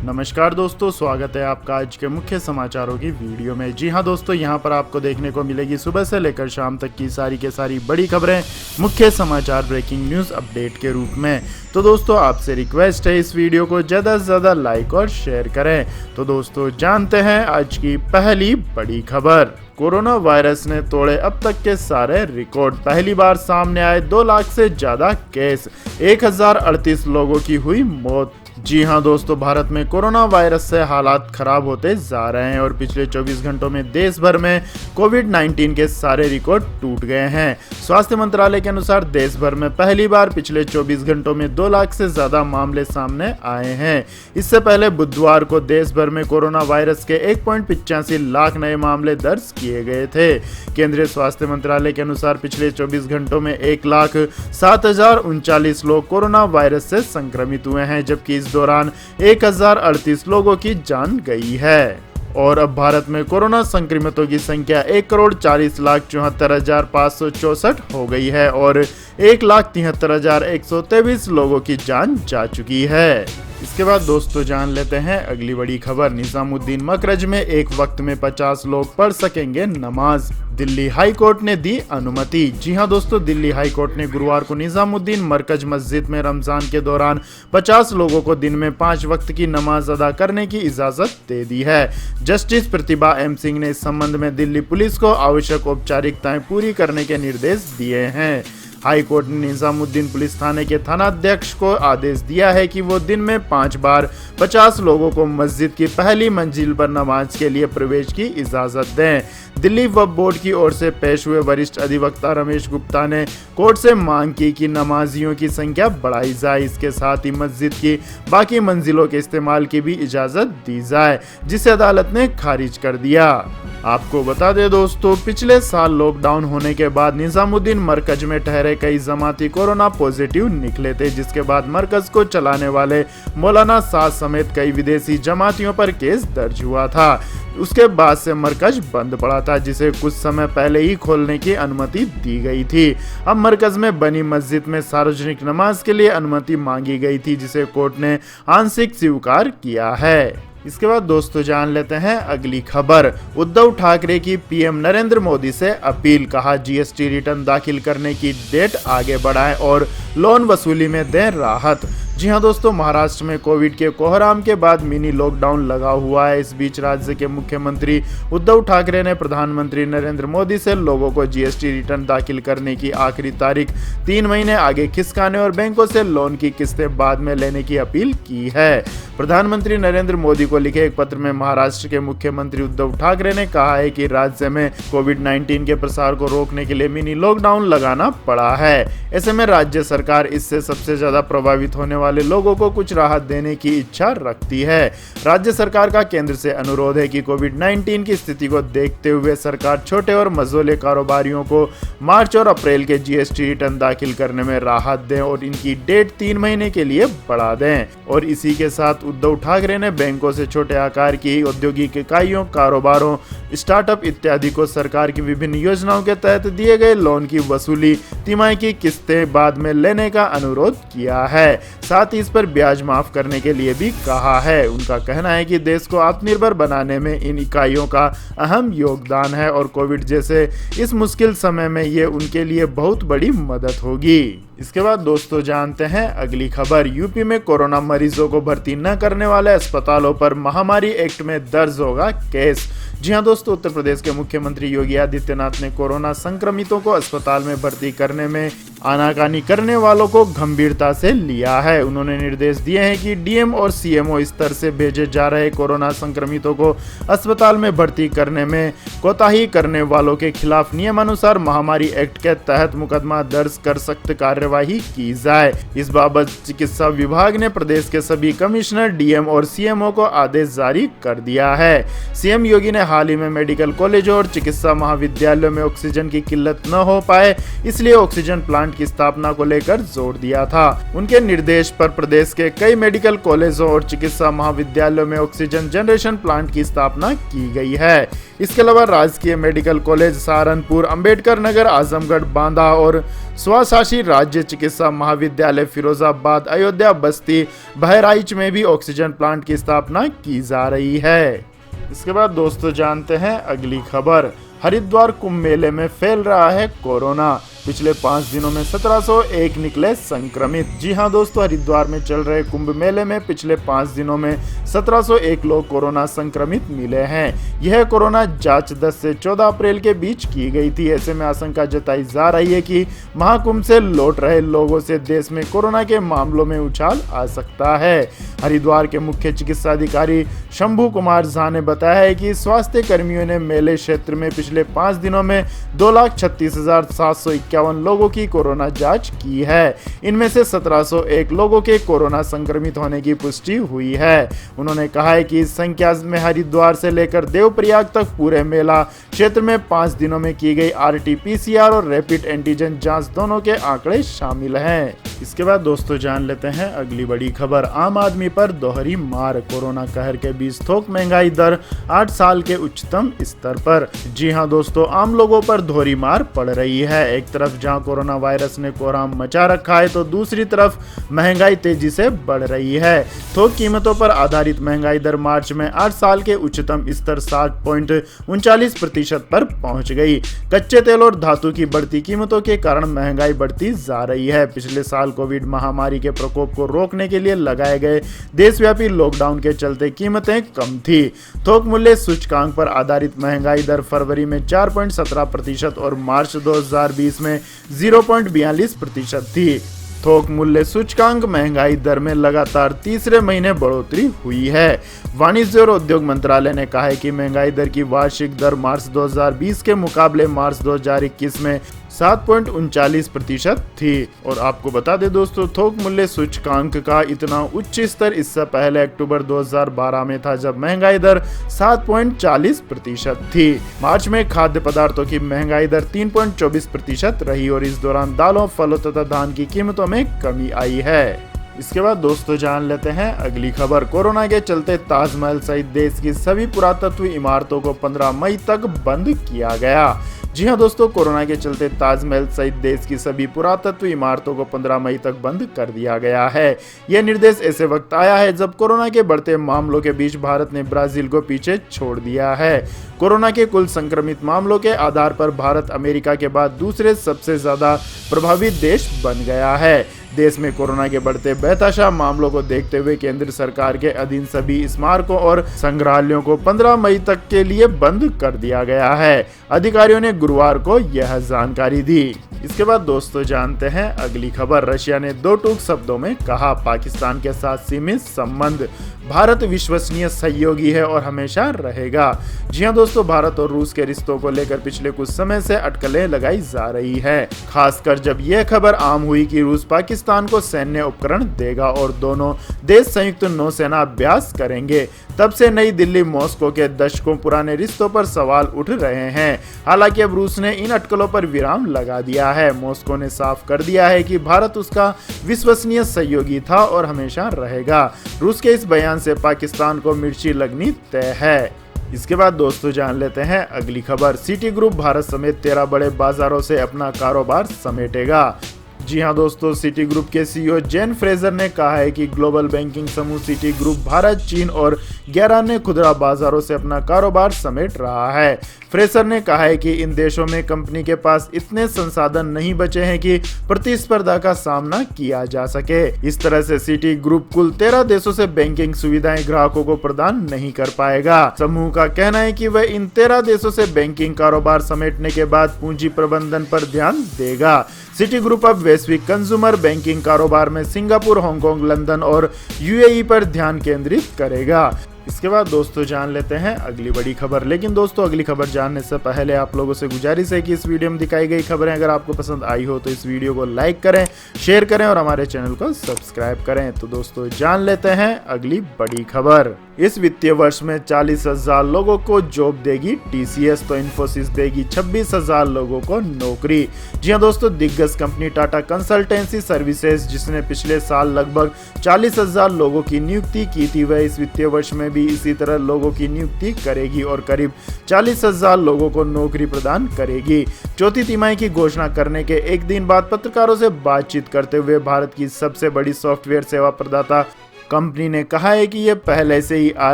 नमस्कार दोस्तों, स्वागत है आपका आज के मुख्य समाचारों की वीडियो में। जी हां दोस्तों, यहां पर आपको देखने को मिलेगी सुबह से लेकर शाम तक की सारी के सारी बड़ी खबरें, मुख्य समाचार, ब्रेकिंग न्यूज़ अपडेट के रूप में। तो दोस्तों आपसे रिक्वेस्ट है इस वीडियो को ज़्यादा से ज़्यादा लाइक और शेयर करें। तो दोस्तों जानते हैं आज की पहली बड़ी खबर। कोरोना वायरस ने तोड़े अब तक के सारे रिकॉर्ड। पहली बार सामने आए 2 लाख से ज़्यादा केस, 1038 लोगों की हुई मौत। जी हां दोस्तों, भारत में कोरोना वायरस से हालात खराब होते जा रहे हैं और पिछले 24 घंटों में देश भर में कोविड-19 के सारे रिकॉर्ड टूट गए हैं। स्वास्थ्य मंत्रालय के अनुसार देश भर में पहली बार पिछले 24 घंटों में 2 लाख से ज़्यादा मामले सामने आए हैं। इससे पहले बुधवार को देश भर में कोरोना वायरस के 1.85 लाख नए मामले दर्ज किए गए थे। केंद्रीय स्वास्थ्य मंत्रालय के अनुसार पिछले 24 घंटों में 1,07,039 लोग कोरोना वायरस से संक्रमित हुए हैं, जबकि इस दौरान 1038 लोगों की जान गई है। और अब भारत में कोरोना संक्रमितों की संख्या 1,40,74,564 हो गई है और 1,73,123 लोगों की जान जा चुकी है। इसके बाद दोस्तों जान लेते हैं अगली बड़ी खबर। निजामुद्दीन मकरज में एक वक्त में 50 लोग पढ़ सकेंगे नमाज, दिल्ली हाई कोर्ट ने दी अनुमति। जी हां दोस्तों, दिल्ली हाई कोर्ट ने गुरुवार को निजामुद्दीन मरकज मस्जिद में रमजान के दौरान 50 लोगों को दिन में 5 वक्त की नमाज अदा करने की इजाजत दे दी है। जस्टिस प्रतिभा एम सिंह ने इस संबंध में दिल्ली पुलिस को आवश्यक औपचारिकताएं पूरी करने के निर्देश दिए हैं। हाई कोर्ट ने निजामुद्दीन पुलिस थाने के थानाध्यक्ष को आदेश दिया है कि वो दिन में 5 बार 50 लोगों को मस्जिद की पहली मंजिल पर नमाज के लिए प्रवेश की इजाजत दें। दिल्ली वक्फ बोर्ड की ओर से पेश हुए वरिष्ठ अधिवक्ता रमेश गुप्ता ने कोर्ट से मांग की कि नमाजियों की संख्या बढ़ाई जाए। इसके साथ ही मस्जिद की बाकी मंजिलों के इस्तेमाल की भी इजाजत दी जाए, जिसे अदालत ने खारिज कर दिया। आपको बता दें दोस्तों, पिछले साल लॉकडाउन होने के बाद निजामुद्दीन मरकज में ठहरे कई जमाती कोरोना पॉजिटिव निकले थे, जिसके बाद मरकज को चलाने वाले मौलाना साद समेत कई विदेशी जमातियों पर केस दर्ज हुआ था। उसके बाद से मरकज बंद पड़ा था, जिसे कुछ समय पहले ही खोलने की अनुमति दी गई थी। अब मरकज में बनी मस्जिद में सार्वजनिक नमाज के लिए अनुमति मांगी गई थी, जिसे कोर्ट ने आंशिक स्वीकार किया है। इसके बाद दोस्तों जान लेते हैं अगली खबर। उद्धव ठाकरे की पीएम नरेंद्र मोदी से अपील, कहा जीएसटी रिटर्न दाखिल करने की डेट आगे बढ़ाएं और लोन वसूली में दें राहत। जी हां दोस्तों, महाराष्ट्र में कोविड के कोहराम के बाद मिनी लॉकडाउन लगा हुआ है। इस बीच राज्य के मुख्यमंत्री उद्धव ठाकरे ने प्रधानमंत्री नरेंद्र मोदी से लोगों को जीएसटी रिटर्न दाखिल करने की आखिरी तारीख 3 महीने आगे खिसकाने और बैंकों से लोन की किस्तें बाद में लेने की अपील की है। प्रधानमंत्री नरेंद्र मोदी को लिखे एक पत्र में महाराष्ट्र के मुख्यमंत्री उद्धव ठाकरे ने कहा है कि राज्य में कोविड-19 के प्रसार को रोकने के लिए मिनी लॉकडाउन लगाना पड़ा है। ऐसे में राज्य सरकार इससे सबसे ज्यादा प्रभावित होने वाले लोगों को कुछ राहत देने की इच्छा रखती है। राज्य सरकार का केंद्र से अनुरोध है कि कोविड-19 की स्थिति को देखते हुए सरकार छोटे और मझोले कारोबारियों को मार्च और अप्रैल के जीएसटी रिटर्न दाखिल करने में राहत दें और इनकी डेट 3 महीने के लिए बढ़ा दें। और इसी के साथ उद्धव ठाकरे ने बैंकों से छोटे आकार की औद्योगिक इकाइयों, कारोबारों, स्टार्टअप इत्यादि को सरकार की विभिन्न योजनाओं के तहत दिए गए लोन की वसूली, तिमाही की किस्तें बाद में लेने का अनुरोध किया है। साथ ही इस पर ब्याज माफ करने के लिए भी कहा है। उनका कहना है कि देश को आत्मनिर्भर बनाने में इन इकाइयों का अहम योगदान है और कोविड जैसे इस मुश्किल समय में ये उनके लिए बहुत बड़ी मदद होगी। इसके बाद दोस्तों जानते हैं अगली खबर। यूपी में कोरोना मरीजों को भर्ती न करने वाले अस्पतालों पर महामारी एक्ट में दर्ज होगा केस। जी हां दोस्तों, उत्तर प्रदेश के मुख्यमंत्री योगी आदित्यनाथ ने कोरोना संक्रमितों को अस्पताल में भर्ती करने में आनाकानी करने वालों को गंभीरता से लिया है। उन्होंने निर्देश दिए हैं कि डीएम और सीएमओ स्तर से भेजे जा रहे कोरोना संक्रमितों को अस्पताल में भर्ती करने में कोताही करने वालों के खिलाफ नियमानुसार महामारी एक्ट के तहत मुकदमा दर्ज कर सख्त कार्यवाही की जाए। इस बाबत चिकित्सा विभाग ने प्रदेश के सभी कमिश्नर, डीएम और सीएमओ को आदेश जारी कर दिया है। सीएम योगी ने हाल ही में मेडिकल कॉलेजों और चिकित्सा महाविद्यालयों में ऑक्सीजन की किल्लत न हो पाए, इसलिए ऑक्सीजन प्लांट प्लांट की स्थापना को लेकर जोर दिया था। उनके निर्देश पर प्रदेश के कई मेडिकल कॉलेजों और चिकित्सा महाविद्यालयों में ऑक्सीजन जनरेशन प्लांट की स्थापना की गई है। इसके अलावा राजकीय मेडिकल कॉलेज सहारनपुर, अंबेडकर नगर, आजमगढ़, बांदा और स्वशासी राज्य चिकित्सा महाविद्यालय फिरोजाबाद, अयोध्या, बस्ती, बहराइच में भी ऑक्सीजन प्लांट की स्थापना की जा रही है। इसके बाद दोस्तों जानते हैं अगली खबर। हरिद्वार कुंभ मेले में फैल रहा है कोरोना। पिछले 5 दिनों में 1701 निकले संक्रमित। जी हां दोस्तों, हरिद्वार में चल रहे कुंभ मेले में पिछले 5 दिनों में 1701 लोग कोरोना संक्रमित मिले हैं। यह कोरोना जांच 10 से 14 अप्रैल के बीच की गई थी। ऐसे में आशंका जताई जा रही है कि महाकुंभ से लौट रहे लोगों से देश में कोरोना के मामलों में उछाल आ सकता है। हरिद्वार के मुख्य चिकित्सा अधिकारी शंभू कुमार झा ने बताया है कि स्वास्थ्य कर्मियों ने मेले क्षेत्र में पिछले 5 दिनों में 2,36,751 लोगों की कोरोना जांच की है। इनमें से 1701 लोगों के कोरोना संक्रमित होने की पुष्टि हुई है। उन्होंने कहा है कि इस संख्या में हरिद्वार से लेकर देवप्रयाग तक पूरे मेला क्षेत्र में 5 दिनों में की गई RT-PCR और रैपिड एंटीजन जांच दोनों के आंकड़े शामिल हैं। इसके बाद दोस्तों जान लेते हैं अगली बड़ी खबर। आम आदमी पर दोहरी मार। कोरोना कहर के बीच थोक महंगाई दर 8 साल के उच्चतम स्तर पर। जी हां दोस्तों, आम लोगों पर दोहरी मार पड़ रही है। एक तरफ जहां कोरोना वायरस ने कोहराम मचा रखा है तो दूसरी तरफ महंगाई तेजी से बढ़ रही है। थोक कीमतों पर आधारित महंगाई दर मार्च में 8 साल के उच्चतम स्तर 60.39% पर पहुंच गई। कच्चे तेल और धातु की बढ़ती कीमतों के कारण महंगाई बढ़ती जा रही है। पिछले साल कोविड महामारी के प्रकोप को रोकने के लिए लगाए गए देशव्यापी लॉकडाउन के चलते कीमतें कम थी। थोक मूल्य सूचकांक पर आधारित महंगाई दर फरवरी में 4.17% और मार्च 2020 में 0.42% थी। थोक मूल्य सूचकांक महंगाई दर में लगातार तीसरे महीने बढ़ोतरी हुई है। वाणिज्य और उद्योग मंत्रालय ने कहा है कि महंगाई दर की वार्षिक दर मार्च 2020 के मुकाबले मार्च 2021 में 7.39% थी। और आपको बता दें दोस्तों, थोक मूल्य सूचकांक का इतना उच्च स्तर इससे पहले अक्टूबर 2012 में था, जब महंगाई दर 7.40% थी। मार्च में खाद्य पदार्थों की महंगाई दर 3.24% रही और इस दौरान दालों, फलों तथा धान की कीमतों में कमी आई है। इसके बाद दोस्तों जान लेते हैं अगली खबर। कोरोना के चलते ताजमहल सहित देश की सभी पुरातत्व इमारतों को 15 मई तक बंद किया गया। जी हां दोस्तों, कोरोना के चलते ताजमहल सहित देश की सभी पुरातत्व इमारतों को 15 मई तक बंद कर दिया गया है। यह निर्देश ऐसे वक्त आया है जब कोरोना के बढ़ते मामलों के बीच भारत ने ब्राजील को पीछे छोड़ दिया है। कोरोना के कुल संक्रमित मामलों के आधार पर भारत अमेरिका के बाद दूसरे सबसे ज्यादा प्रभावित देश बन गया है। देश में कोरोना के बढ़ते बेतहाशा मामलों को देखते हुए केंद्र सरकार के अधीन सभी स्मारकों और संग्रहालयों को 15 मई तक के लिए बंद कर दिया गया है। अधिकारियों ने गुरुवार को यह जानकारी दी। इसके बाद दोस्तों जानते हैं अगली खबर। रशिया ने 2 टूक शब्दों में कहा, पाकिस्तान के साथ सीमित संबंध। भारत विश्वसनीय सहयोगी है और हमेशा रहेगा। जी हां दोस्तों, भारत और रूस के रिश्तों को लेकर पिछले कुछ समय से अटकलें लगाई जा रही है, खासकर जब यह खबर आम हुई कि रूस पाकिस्तान को सैन्य उपकरण देगा और दोनों देश संयुक्त नौसेना अभ्यास करेंगे। तब से नई दिल्ली मॉस्को के दशकों पुराने रिश्तों पर सवाल उठ रहे हैं। हालांकि अब रूस ने इन अटकलों पर विराम लगा दिया है। मॉस्को ने साफ कर दिया है कि भारत उसका विश्वसनीय सहयोगी था और हमेशा रहेगा। रूस के इस बयान से पाकिस्तान को मिर्ची लगनी तय है। इसके बाद दोस्तों जान लेते हैं अगली खबर। सिटी ग्रुप भारत समेत 13 बड़े बाजारों से अपना कारोबार समेटेगा। जी हां दोस्तों, सिटी ग्रुप के CEO जेन फ्रेजर ने कहा है कि ग्लोबल बैंकिंग समूह सिटी ग्रुप भारत, चीन और 11 अन्य खुदरा बाजारों से अपना कारोबार समेट रहा है। फ्रेजर ने कहा है कि इन देशों में कंपनी के पास इतने संसाधन नहीं बचे हैं कि प्रतिस्पर्धा का सामना किया जा सके। इस तरह से सिटी ग्रुप कुल 13 देशों से बैंकिंग सुविधाएं ग्राहकों को प्रदान नहीं कर पाएगा। समूह का कहना है कि वह इन 13 देशों से बैंकिंग कारोबार समेटने के बाद पूंजी प्रबंधन पर ध्यान देगा। सिटी ग्रुप अब वैश्विक कंज्यूमर बैंकिंग कारोबार में सिंगापुर, हांगकांग, लंदन और UAE पर ध्यान केंद्रित करेगा। इसके बाद दोस्तों जान लेते हैं अगली बड़ी खबर। लेकिन दोस्तों अगली खबर जानने से पहले आप लोगों से गुजारिश है कि इस वीडियो में दिखाई गई खबरें अगर आपको पसंद आई हो तो इस वीडियो को लाइक करें, शेयर करें और हमारे चैनल को सब्सक्राइब करें। तो दोस्तों जान लेते हैं अगली बड़ी खबर। इस वित्तीय वर्ष में 40,000 लोगों को जॉब देगी टीसीएस, तो इन्फोसिस देगी 26,000 लोगों को नौकरी। जी हाँ दोस्तों, दिग्गज कंपनी टाटा कंसल्टेंसी सर्विसेज, जिसने पिछले साल लगभग 40,000 लोगों की नियुक्ति की थी, वह इस वित्तीय वर्ष में भी इसी तरह लोगों की नियुक्ति करेगी और करीब 40,000 लोगों को नौकरी प्रदान करेगी। चौथी तिमाही की घोषणा करने के एक दिन बाद पत्रकारों से बातचीत करते हुए भारत की सबसे बड़ी सॉफ्टवेयर सेवा प्रदाता कंपनी ने कहा है कि यह पहले से ही आ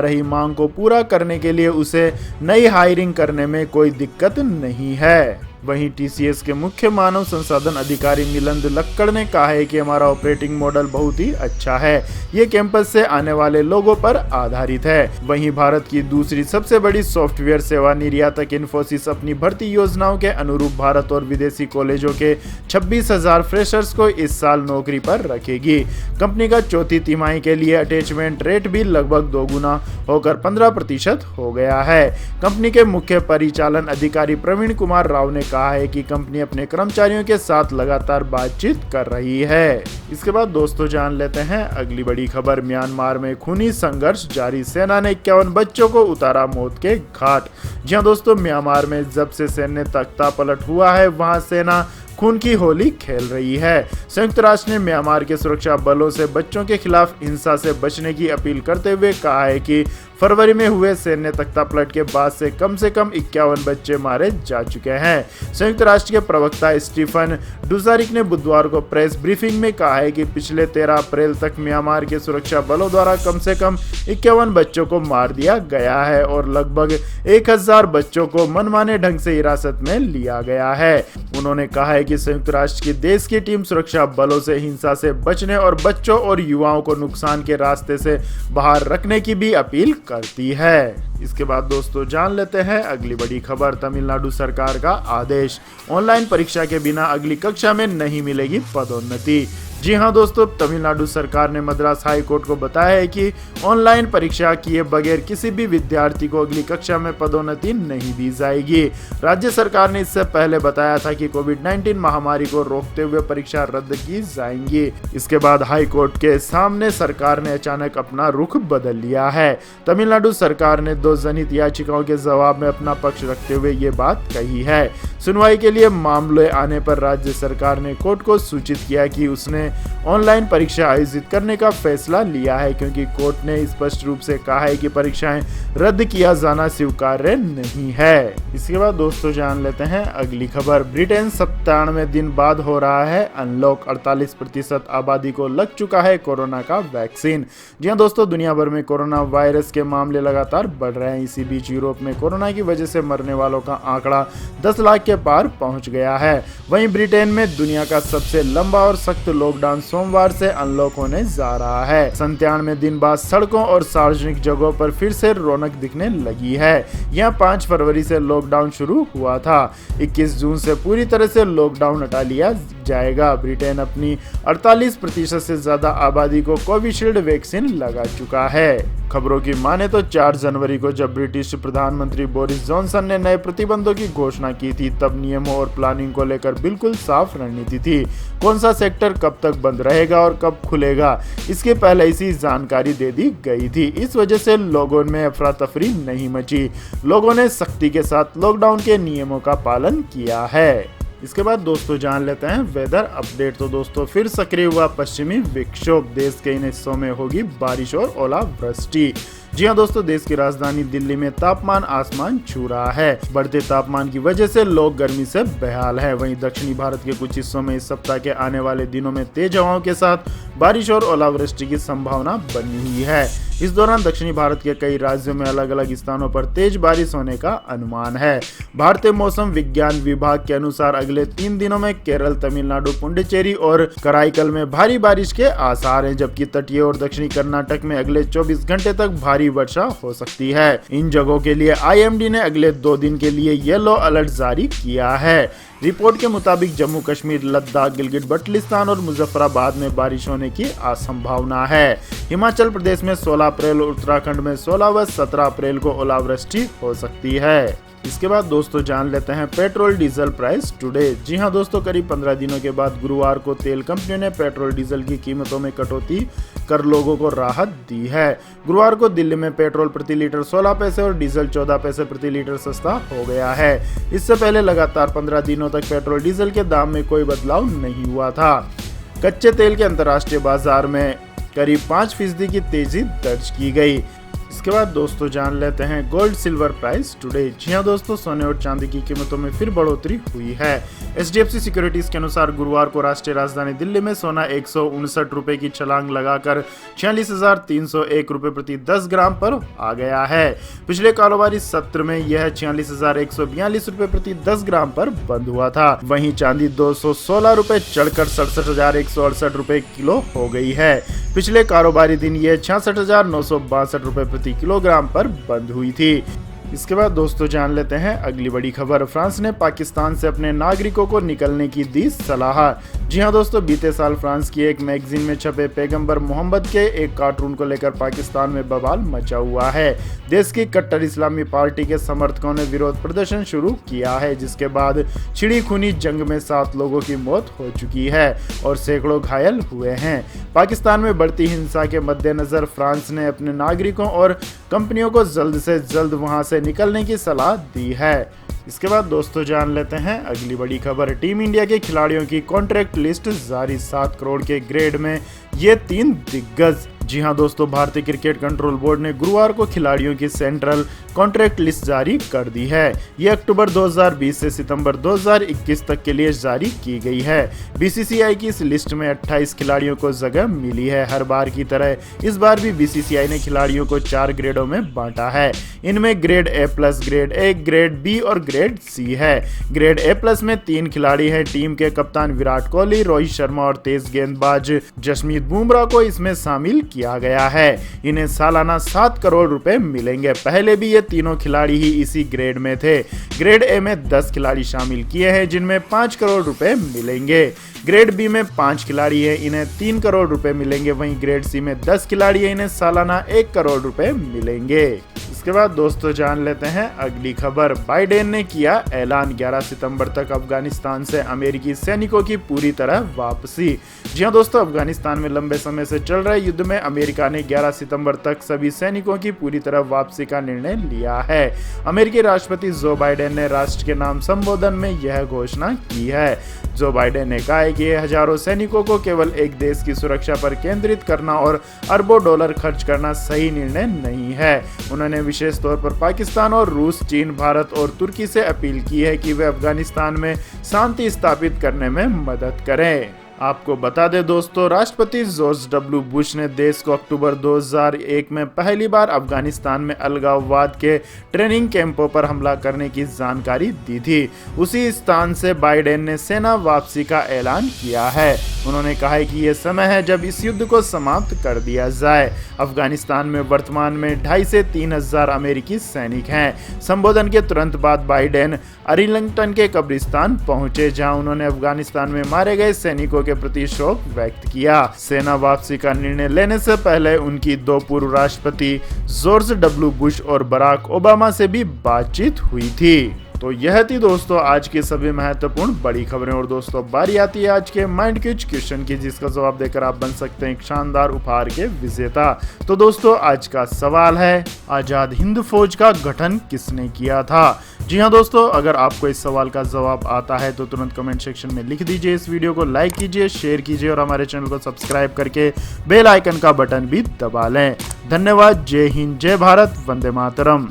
रही मांग को पूरा करने के लिए उसे नई हायरिंग करने में कोई दिक्कत नहीं है। वहीं टीसीएस के मुख्य मानव संसाधन अधिकारी मिलिंद लक्कड़ ने कहा है कि हमारा ऑपरेटिंग मॉडल बहुत ही अच्छा है, ये कैंपस से आने वाले लोगों पर आधारित है। वहीं भारत की दूसरी सबसे बड़ी सॉफ्टवेयर सेवा निर्यातक इन्फोसिस अपनी भर्ती योजनाओं के अनुरूप भारत और विदेशी कॉलेजों के 26,000 फ्रेशर्स को इस साल नौकरी पर रखेगी। कंपनी का चौथी तिमाही के लिए अटैचमेंट रेट भी लगभग 2 गुना होकर 15% हो गया है। कंपनी के मुख्य परिचालन अधिकारी प्रवीण कुमार राव ने कहा है कि कंपनी अपने कर्मचारियों के साथ लगातार बातचीत कर रही है। इसके बाद दोस्तों जान लेते हैं अगली बड़ी खबर। म्यांमार में खूनी संघर्ष जारी, सेना ने 51 बच्चों को उतारा मौत के घाट। जी हाँ दोस्तों, म्यांमार में जब से सैन्य तख्ता पलट हुआ है, वहां सेना खून की होली खेल रही है। संयुक्त राष्ट्र ने म्यांमार के सुरक्षा बलों से बच्चों के खिलाफ हिंसा से बचने की अपील करते हुए कहा है कि फरवरी में हुए सैन्य तख्तापलट के बाद से कम 51 बच्चे मारे जा चुके हैं। संयुक्त राष्ट्र के प्रवक्ता स्टीफन डुजारिक ने बुधवार को प्रेस ब्रीफिंग में कहा है कि पिछले 13 अप्रैल तक म्यांमार के सुरक्षा बलों द्वारा कम से कम 51 बच्चों को मार दिया गया है और लगभग 1000 बच्चों को मनमाने ढंग से हिरासत में लिया गया है। उन्होंने कहा है कि संयुक्त राष्ट्र की देश की टीम सुरक्षा बलों से हिंसा से बचने और बच्चों और युवाओं को नुकसान के रास्ते से बाहर रखने की भी अपील करती है। इसके बाद दोस्तों जान लेते हैं अगली बड़ी खबर। तमिलनाडु सरकार का आदेश, ऑनलाइन परीक्षा के बिना अगली कक्षा में नहीं मिलेगी पदोन्नति। जी हाँ दोस्तों, तमिलनाडु सरकार ने मद्रास हाई कोर्ट को बताया है कि ऑनलाइन परीक्षा किए बगैर किसी भी विद्यार्थी को अगली कक्षा में पदोन्नति नहीं दी जाएगी। राज्य सरकार ने इससे पहले बताया था कि कोविड-19 महामारी को रोकते हुए परीक्षा रद्द की जाएंगी। इसके बाद हाई कोर्ट के सामने सरकार ने अचानक अपना रुख बदल लिया है। तमिलनाडु सरकार ने 2 जनहित याचिकाओं के जवाब में अपना पक्ष रखते हुए ये बात कही है। सुनवाई के लिए मामले आने पर राज्य सरकार ने कोर्ट को सूचित किया कि उसने ऑनलाइन परीक्षा आयोजित करने का फैसला लिया है, क्योंकि कोर्ट ने स्पष्ट रूप से कहा है कि परीक्षाएं रद्द किया जाना स्वीकार्य नहीं है। इसके बाद दोस्तों जान लेते हैं अगली खबर। ब्रिटेन 97 दिन बाद हो रहा है अनलॉक, 48% आबादी को लग चुका है कोरोना का वैक्सीन। जी हाँ दोस्तों, दुनिया भर में कोरोना वायरस के मामले लगातार बढ़ रहे हैं। इसी बीच यूरोप में कोरोना की वजह से मरने वालों का आंकड़ा 10 लाख के पार पहुंच गया है। वहीं ब्रिटेन में दुनिया का सबसे लंबा और सख्त लॉकडाउन सोमवार से अनलॉक होने जा रहा है। 97 दिन बाद सड़कों और सार्वजनिक जगहों पर फिर से रौनक दिखने लगी है। यहाँ 5 फरवरी से लॉकडाउन शुरू हुआ था। 21 जून से पूरी तरह से लॉकडाउन हटा लिया जाएगा। ब्रिटेन अपनी 48% से ज्यादा आबादी को कोविशील्ड वैक्सीन लगा चुका है। खबरों की माने तो 4 जनवरी को जब ब्रिटिश प्रधानमंत्री बोरिस जॉनसन ने नए प्रतिबंधों की घोषणा की थी, तब नियमों और प्लानिंग को लेकर बिल्कुल साफ रणनीति थी। कौन सा सेक्टर कब तक बंद रहेगा और कब खुलेगा, इसके पहले इसी जानकारी दे दी गई थी। इस वजह से लोगों में अफरा तफरी नहीं मची। लोगों ने सख्ती के साथ लॉकडाउन के नियमों का पालन किया है। इसके बाद दोस्तों जान लेते हैं वेदर अपडेट। तो दोस्तों फिर सक्रिय हुआ पश्चिमी विक्षोभ, देश के इन हिस्सों में होगी बारिश और ओलावृष्टि। जी हाँ दोस्तों, देश की राजधानी दिल्ली में तापमान आसमान छू रहा है। बढ़ते तापमान की वजह से लोग गर्मी से बेहाल हैं। वहीं दक्षिणी भारत के कुछ हिस्सों में इस सप्ताह के आने वाले दिनों में तेज हवाओं के साथ बारिश और ओलावृष्टि की संभावना बनी हुई है। इस दौरान दक्षिणी भारत के कई राज्यों में अलग अलग स्थानों पर तेज बारिश होने का अनुमान है। भारतीय मौसम विज्ञान विभाग के अनुसार अगले 3 दिनों में केरल, तमिलनाडु, पुडुचेरी और कराईकल में भारी बारिश के आसार हैं, जबकि तटीय और दक्षिणी कर्नाटक में अगले 24 घंटे तक भारी वर्षा हो सकती है। इन जगहों के लिए आईएमडी ने अगले 2 दिन के लिए येलो अलर्ट जारी किया है। रिपोर्ट के मुताबिक जम्मू कश्मीर, लद्दाख, गिलगित बल्टिस्तान और मुजफ्फराबाद में बारिश होने की संभावना है। हिमाचल प्रदेश में 16 अप्रैल और उत्तराखंड में 16 व 17 अप्रैल को ओलावृष्टि हो सकती है। इसके बाद दोस्तों जान लेते हैं पेट्रोल डीजल प्राइस टुडे। जी हां दोस्तों, करीब 15 दिनों के बाद गुरुवार को तेल कंपनियों ने पेट्रोल डीजल की कीमतों में कटौती कर लोगों को राहत दी है। गुरुवार को दिल्ली में पेट्रोल प्रति लीटर 16 पैसे और डीजल 14 पैसे प्रति लीटर सस्ता हो गया है। इससे पहले लगातार 15 दिनों तक पेट्रोल डीजल के दाम में कोई बदलाव नहीं हुआ था। कच्चे तेल के अंतर्राष्ट्रीय बाजार में करीब 5% की तेजी दर्ज की गई। इसके बाद दोस्तों जान लेते हैं गोल्ड सिल्वर प्राइस टुडे। जी हां दोस्तों, सोने और चांदी की कीमतों में फिर बढ़ोतरी हुई है। HDFC सिक्योरिटीज के अनुसार गुरुवार को राष्ट्रीय राजधानी दिल्ली में सोना 159 रुपए की छलांग लगाकर 46,301 रुपए प्रति 10 ग्राम पर आ गया है। पिछले कारोबारी सत्र में यह 46,142 रुपए प्रति 10 ग्राम पर बंद हुआ था। वहीं चांदी 216 रुपए चढ़कर 67,168 रुपए किलो हो गई है। पिछले कारोबारी दिन यह 66,962 रुपए प्रति किलोग्राम पर बंद हुई थी। इसके बाद दोस्तों जान लेते हैं अगली बड़ी खबर। फ्रांस ने पाकिस्तान से अपने नागरिकों को निकलने की दी सलाह। जी हां दोस्तों, बीते साल फ्रांस की एक मैगजीन में छपे पैगंबर मोहम्मद के एक कार्टून को लेकर पाकिस्तान में बवाल मचा हुआ है। देश की कट्टर इस्लामी पार्टी के समर्थकों ने विरोध प्रदर्शन शुरू किया है, जिसके बाद छिड़ी खूनी जंग में 7 लोगों की मौत हो चुकी है और सैकड़ों घायल हुए हैं। पाकिस्तान में बढ़ती हिंसा के मद्देनजर फ्रांस ने अपने नागरिकों और कंपनियों को जल्द से जल्द वहां से निकलने की सलाह दी है। इसके बाद दोस्तों जान लेते हैं अगली बड़ी खबर। टीम इंडिया के खिलाड़ियों की कॉन्ट्रैक्ट लिस्ट जारी। 7 करोड़ के ग्रेड में ये 3 दिग्गज। जी हां दोस्तों, भारतीय क्रिकेट कंट्रोल बोर्ड ने गुरुवार को खिलाड़ियों की सेंट्रल कॉन्ट्रैक्ट लिस्ट जारी कर दी है। ये अक्टूबर 2020 से सितंबर 2021 तक के लिए जारी की गई है। BCCI की इस लिस्ट में 28 खिलाड़ियों को जगह मिली है। हर बार की तरह इस बार भी BCCI ने खिलाड़ियों को 4 ग्रेडों में बांटा है। इनमें grade A+, grade A, grade B और ग्रेड C है। ग्रेड A+ में 3 खिलाड़ी हैं। टीम के कप्तान विराट कोहली, रोहित शर्मा और तेज गेंदबाज जसप्रीत बुमराह को इसमें शामिल किया गया है। इन्हें सालाना 7 करोड़ रुपए मिलेंगे। पहले भी ये तीनों खिलाड़ी ही इसी ग्रेड में थे। ग्रेड A में 10 खिलाड़ी शामिल किए हैं, जिनमें 5 करोड़ रुपए मिलेंगे। ग्रेड B में 5 खिलाड़ी हैं, इन्हें 3 करोड़ रुपए मिलेंगे। वहीं ग्रेड C में 10 खिलाड़ी हैं, इन्हें सालाना 1 करोड़ रुपए मिलेंगे। इसके बाद दोस्तों जान लेते हैं अगली खबर। बाइडेन ने किया ऐलान, 11 सितंबर तक अफगानिस्तान से अमेरिकी सैनिकों की पूरी तरह वापसी। जी हां दोस्तों, अफगानिस्तान में लंबे समय से चल रहे युद्ध में अमेरिका ने 11 सितंबर तक सभी सैनिकों की पूरी तरह वापसी का निर्णय लिया है। अमेरिकी राष्ट्रपति जो बाइडेन ने राष्ट्र के नाम संबोधन में यह घोषणा की है। जो बाइडेन ने कहा है कि हजारों सैनिकों को केवल एक देश की सुरक्षा पर केंद्रित करना और अरबों डॉलर खर्च करना सही निर्णय नहीं है। उन्होंने विशेष तौर पर पाकिस्तान और रूस, चीन, भारत और तुर्की से अपील की है कि वे अफगानिस्तान में शांति स्थापित करने में मदद करें। आपको बता दें दोस्तों, राष्ट्रपति जॉर्ज W. बुश ने देश को अक्टूबर 2001 में पहली बार अफगानिस्तान में अलगाववाद के ट्रेनिंग कैंपों पर हमला करने की जानकारी दी थी। उसी स्थान से बाइडेन ने सेना वापसी का ऐलान किया है। उन्होंने कहा है कि यह समय है जब इस युद्ध को समाप्त कर दिया जाए। अफगानिस्तान में वर्तमान में 2,500 से 3,000 अमेरिकी सैनिक हैं। संबोधन के तुरंत बाद बाइडेन अरिंगटन के कब्रिस्तान पहुंचे, जहां उन्होंने अफगानिस्तान में मारे गए सैनिकों के प्रति शोक व्यक्त किया। सेना वापसी का निर्णय लेने से पहले उनकी 2 पूर्व राष्ट्रपति जॉर्ज W. बुश और बराक ओबामा से भी बातचीत हुई थी। तो यह थी दोस्तों आज की सभी महत्वपूर्ण बड़ी खबरें। और दोस्तों बारी आती है आज के माइंड क्विज क्वेश्चन की, जिसका जवाब देकर आप बन सकते हैं एक शानदार उपहार के विजेता। तो दोस्तों आज का सवाल है, आजाद हिंद फौज का गठन किसने किया था? जी हाँ दोस्तों, अगर आपको इस सवाल का जवाब आता है तो तुरंत कमेंट सेक्शन में लिख दीजिए। इस वीडियो को लाइक कीजिए, शेयर कीजिए और हमारे चैनल को सब्सक्राइब करके बेल आइकन का बटन भी दबा लें। धन्यवाद। जय हिंद, जय भारत, वंदे मातरम।